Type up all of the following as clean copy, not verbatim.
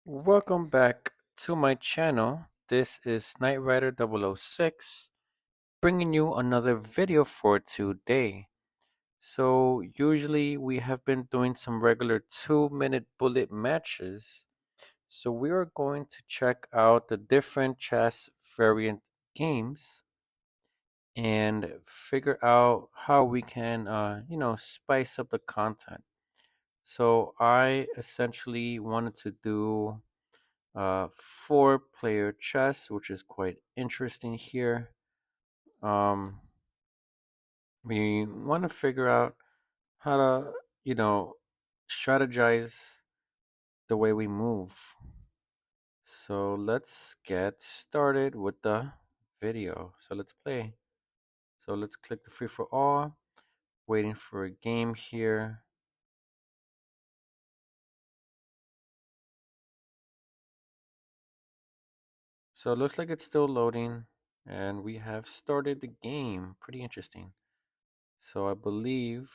Welcome back to my channel. This is Knight Rider 006 bringing you another video for today. So usually we have been doing some regular 2-minute bullet matches. So we are going to check out the different chess variant games and figure out how we can spice up the content. So I essentially wanted to do four-player chess, which is quite interesting here. Um, we want to figure out how to, you know, strategize the way we move. So let's get started with the video. So let's play. So let's click the free for all, waiting for a game here. So it looks like it's still loading and we have started the game. Pretty interesting. So I believe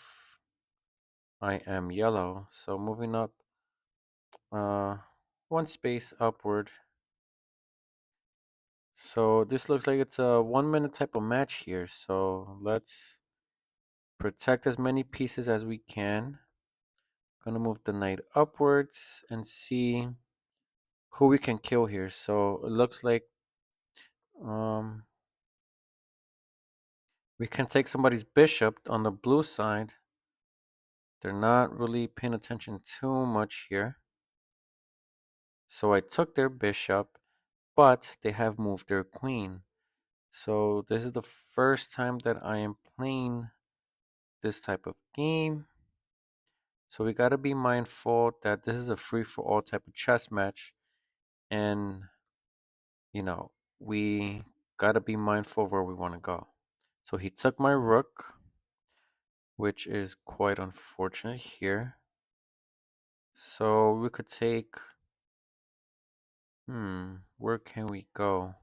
I am yellow. So moving up uh, one space upward. So this looks like it's a 1 minute type of match here. So let's protect as many pieces as we can. Gonna move the knight upwards and see who we can kill here. So it looks like um, we can take somebody's bishop on the blue side. They're not really paying attention too much here. So I took their bishop, but they have moved their queen. So this is the first time that I am playing this type of game. So we got to be mindful that this is a free for all type of chess match. And, you know, we got to be mindful of where we want to go. So he took my rook, which is quite unfortunate here. So we could take, where can we go?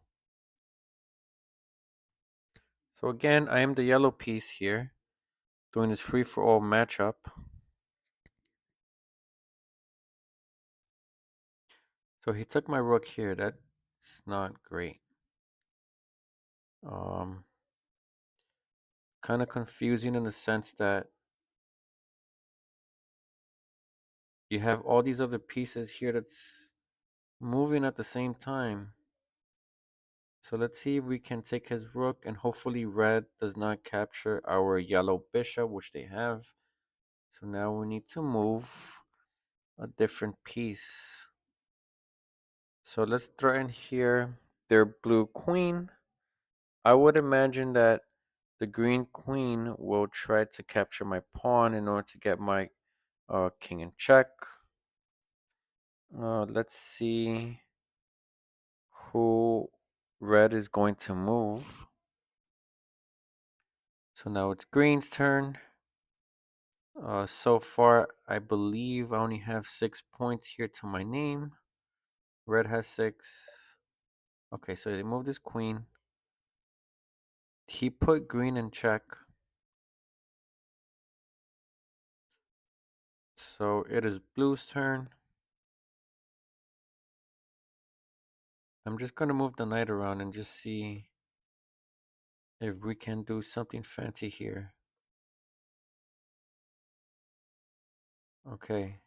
So again, I am the yellow piece here, doing this free for all matchup. So he took my rook here. That's not great. Um, Kind of confusing in the sense that you have all these other pieces here that's moving at the same time. So let's see if we can take his rook and hopefully red does not capture our yellow bishop, which they have. So now we need to move a different piece. So let's threaten here their blue queen. I would imagine that the green queen will try to capture my pawn in order to get my king in check. Let's see who red is going to move. So now it's green's turn. So far, I believe I only have 6 points here to my name. Red has 6. Okay, so they moved his queen. He put green in check. So it is blue's turn. I'm just going to move the knight around and just see if we can do something fancy here. Okay.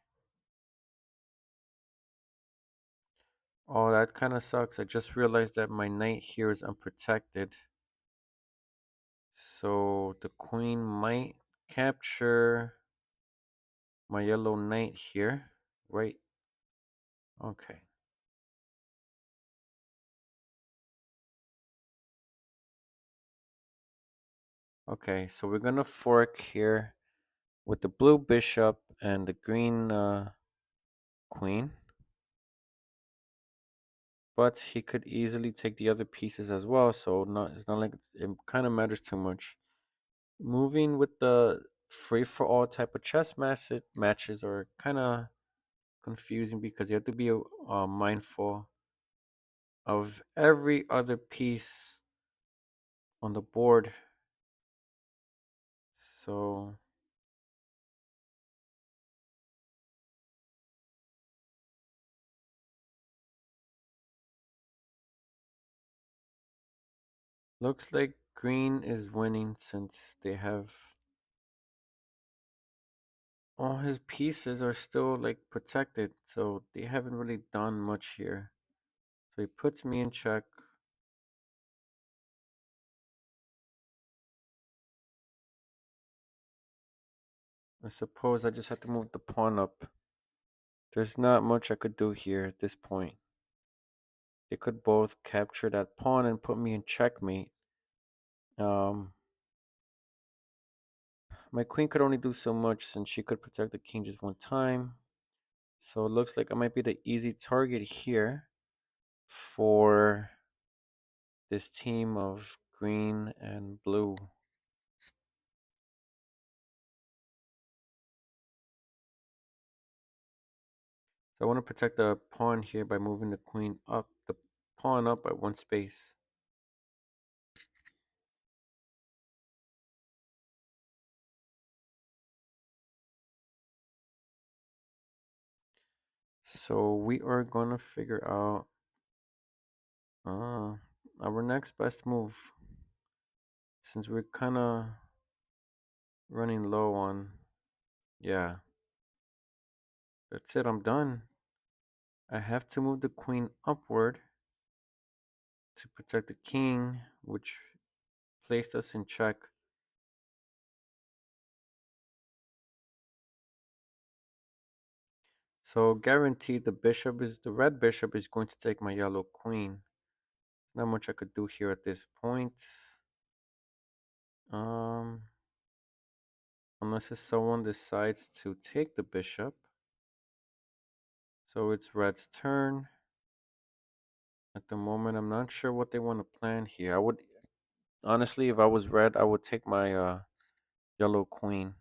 Oh, that kind of sucks. I just realized that my knight here is unprotected. So the queen might capture my yellow knight here, right? Okay. Okay, so we're gonna fork here with the blue bishop and the green queen. But he could easily take the other pieces as well, so it's not like it kind of matters too much. Moving with the free for all type of matches are kind of confusing because you have to be mindful of every other piece on the board. So Looks like green is winning since they have all his pieces are still like protected, so they haven't really done much here. So he puts me in check. I suppose I just have to move the pawn up. There's not much I could do here at this point. They could both capture that pawn and put me in checkmate. Um, my queen could only do so much since she could protect the king just one time. So it looks like I might be the easy target here for this team of green and blue. So I want to protect the pawn here by moving the queen up, the pawn up by one space. So we are going to figure out uh, our next best move since we're kind of running low on. Yeah, that's it. I'm done. I have to move the queen upward to protect the king, which placed us in check. So guaranteed the red bishop is going to take my yellow queen. Not much I could do here at this point. Um, unless if someone decides to take the bishop. So it's red's turn. At the moment, I'm not sure what they want to plan here. I would honestly, if I was red, I would take my yellow queen.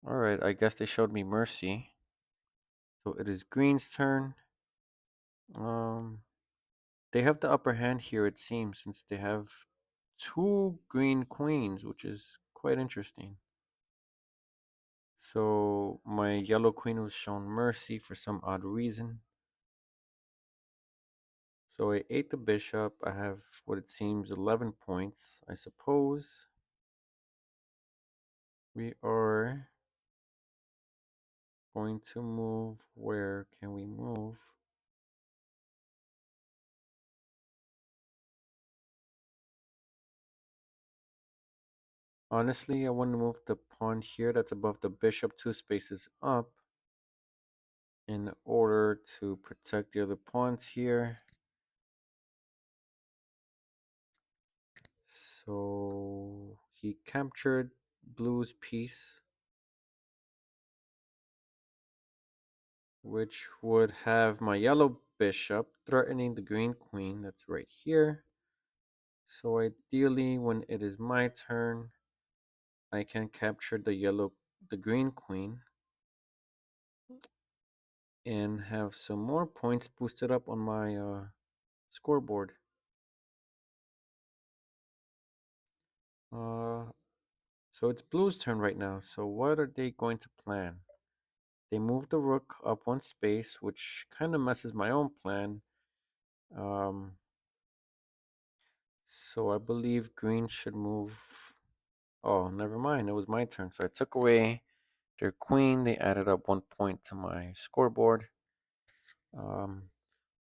All right, I guess they showed me mercy. So it is green's turn. Um, they have the upper hand here, it seems, since they have two green queens, which is quite interesting. So my yellow queen was shown mercy for some odd reason. So I ate the bishop. I have what it seems 11 points. I suppose we are going to move. Where can we move? Honestly, I want to move the pawn here that's above the bishop two spaces up in order to protect the other pawns here. So he captured blue's piece, which would have my yellow bishop threatening the green queen that's right here. So ideally, when it is my turn, I can capture the green queen and have some more points boosted up on my scoreboard. Uh, so it's blue's turn right now. So what are they going to plan? They move the rook up one space, which kind of messes my own plan. Um, so I believe green should move. Oh, never mind. It was my turn. So I took away their queen. They added up 1 point to my scoreboard. Um,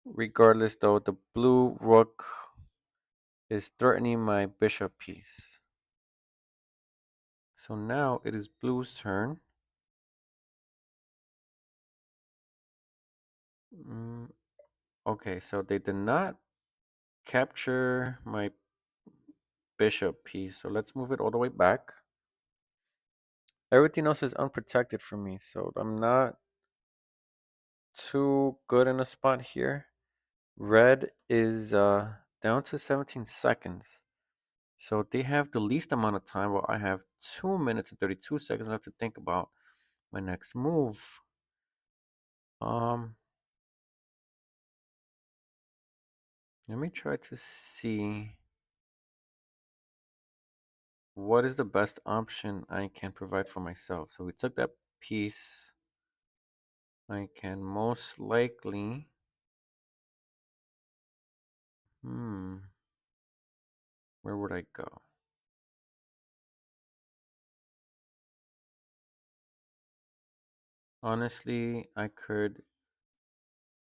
Regardless, though, the blue rook is threatening my bishop piece. So now it is blue's turn. Mm, okay, so they did not capture my bishop piece. So let's move it all the way back. Everything else is unprotected for me, so I'm not too good in a spot here. Red is down to 17 seconds. So they have the least amount of time, while I have 2 minutes and 32 seconds left to think about my next move. Um, Let me try to see what is the best option I can provide for myself. So we took that piece. I can most likely Hmm, where would I go? Honestly, I could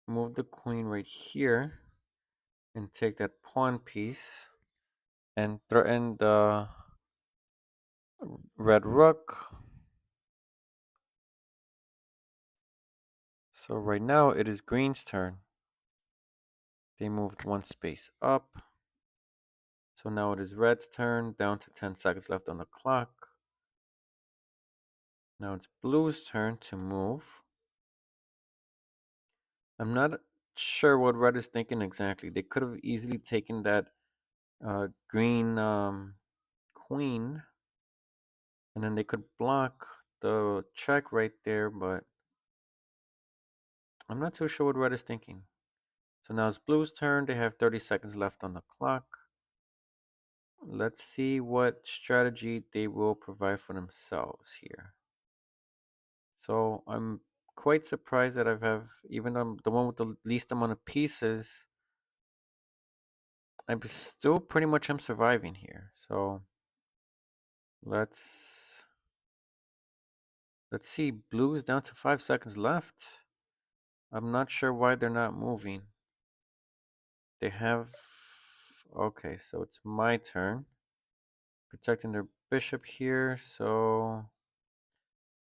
move the queen right here and take that pawn piece and threaten the red rook. So right now it is green's turn. They moved one space up. So now it is red's turn, down to 10 seconds left on the clock. Now it's blue's turn to move. I'm not sure what red is thinking exactly. They could have easily taken that green queen, and then they could block the check right there, but I'm not too sure what red is thinking. So now it's blue's turn. They have 30 seconds left on the clock. Let's see what strategy they will provide for themselves here. So I'm quite surprised that even though I'm the one with the least amount of pieces, I'm still pretty much am surviving here. So let's let's see. Blue's down to 5 seconds left. I'm not sure why they're not moving. They have okay, so it's my turn. Protecting their bishop here, so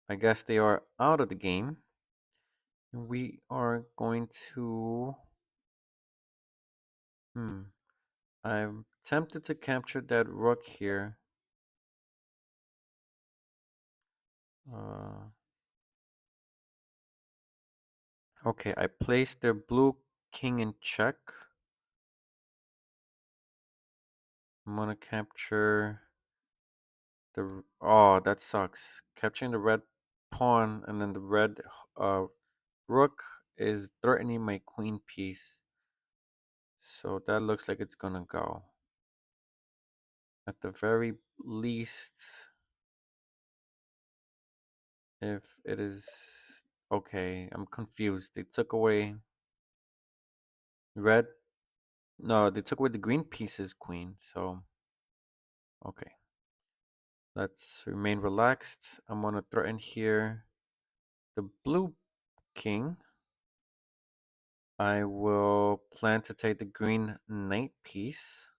I guess they are out of the game. And we are going to I'm tempted to capture that rook here. Uh, okay, I placed their blue king in check. I'm gonna capture the. Oh, that sucks. Capturing the red pawn and then the red uh, rook is threatening my queen piece. So that looks like it's gonna go. At the very least, if it is. Okay, I'm confused. They took away red. No, they took away the green piece's queen. So, okay. Let's remain relaxed. I'm gonna threaten here the blue king. I will plan to take the green knight piece.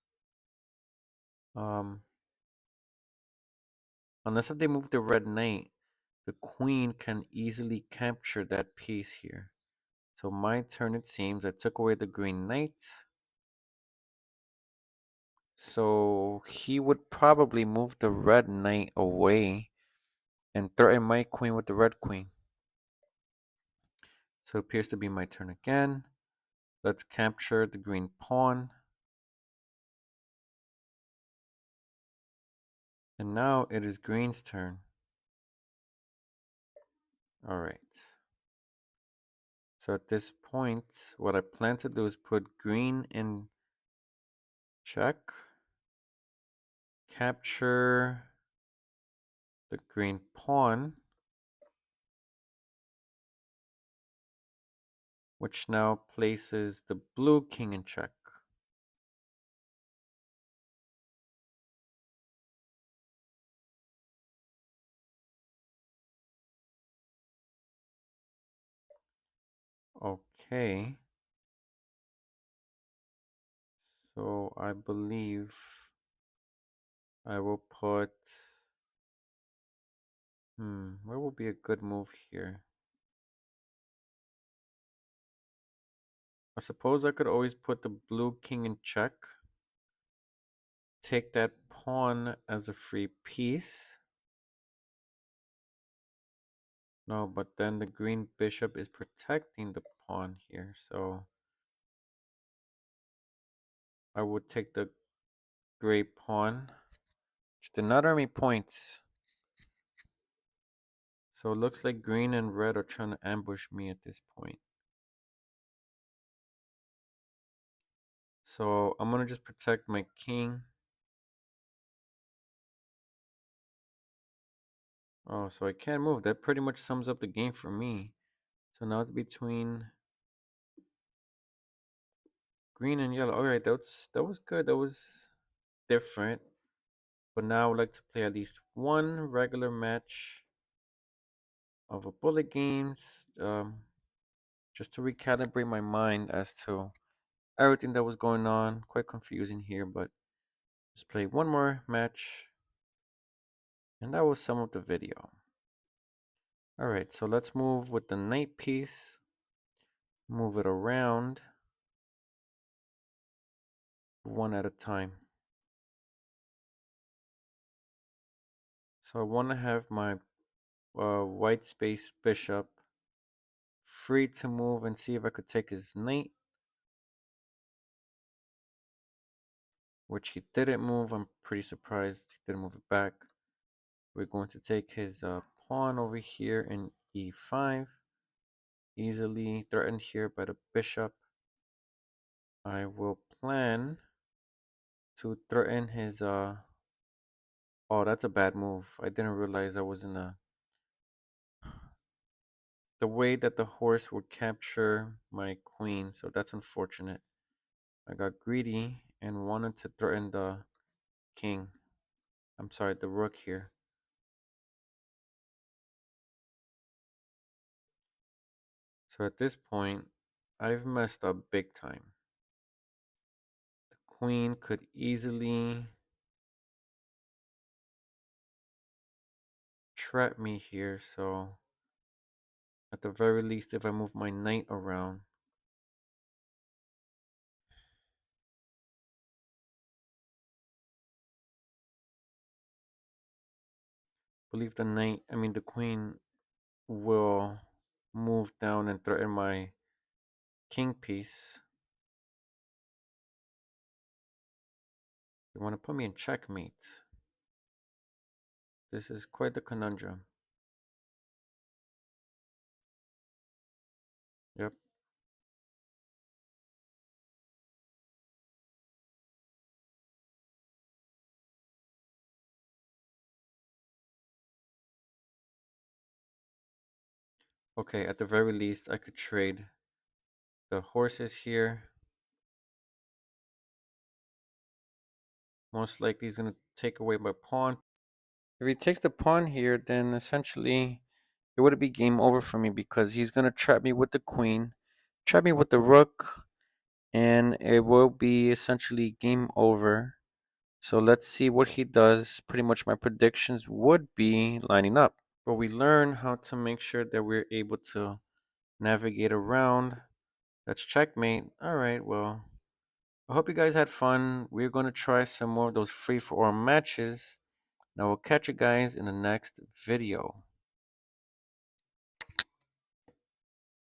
Um, unless if they move the red knight, the queen can easily capture that piece here. So my turn it seems. I took away the green knight. So he would probably move the red knight away and threaten my queen with the red queen. So it appears to be my turn again. Let's capture the green pawn. And now it is green's turn. Alright. So at this point, what I plan to do is put green in check. Capture the green pawn. Which now places the blue king in check. Okay. So I believe I will put where will be a good move here? I suppose I could always put the blue king in check. Take that pawn as a free piece. No, but then the green bishop is protecting the pawn here, so I would take the gray pawn, which did not earn me points. So it looks like green and red are trying to ambush me at this point. So I'm gonna just protect my king. Oh, so I can't move. That pretty much sums up the game for me. So now it's between Green and yellow. All right, that was good. That was different. But now I would like to play at least one regular match of a bullet games, just to recalibrate my mind as to everything that was going on. Quite confusing here, but just play one more match, and that was some of the video. All right, so let's move with the knight piece. Move it around one at a time. So I want to have my white space bishop free to move and see if I could take his knight, which he didn't move. I'm pretty surprised he didn't move it back. We're going to take his pawn over here in e5, easily threatened here by the bishop. I will plan to threaten his oh, that's a bad move. I didn't realize I was in the way that the horse would capture my queen, so that's unfortunate. I got greedy and wanted to threaten the king. I'm sorry, the rook here. So at this point, I've messed up big time. The queen could easily trap me here, so at the very least, if I move my knight around, believe the queen will move down and threaten my king piece. You want to put me in checkmate. This is quite the conundrum. Yep. Okay, at the very least, I could trade the horses here. Most likely he's going to take away my pawn. If he takes the pawn here, then essentially it would be game over for me because he's going to trap me with the queen, trap me with the rook, and it will be essentially game over. So let's see what he does. Pretty much my predictions would be lining up. But we learn how to make sure that we're able to navigate around. That's checkmate. All right, well, I hope you guys had fun. We're going to try some more of those free for all matches. Now we'll catch you guys in the next video.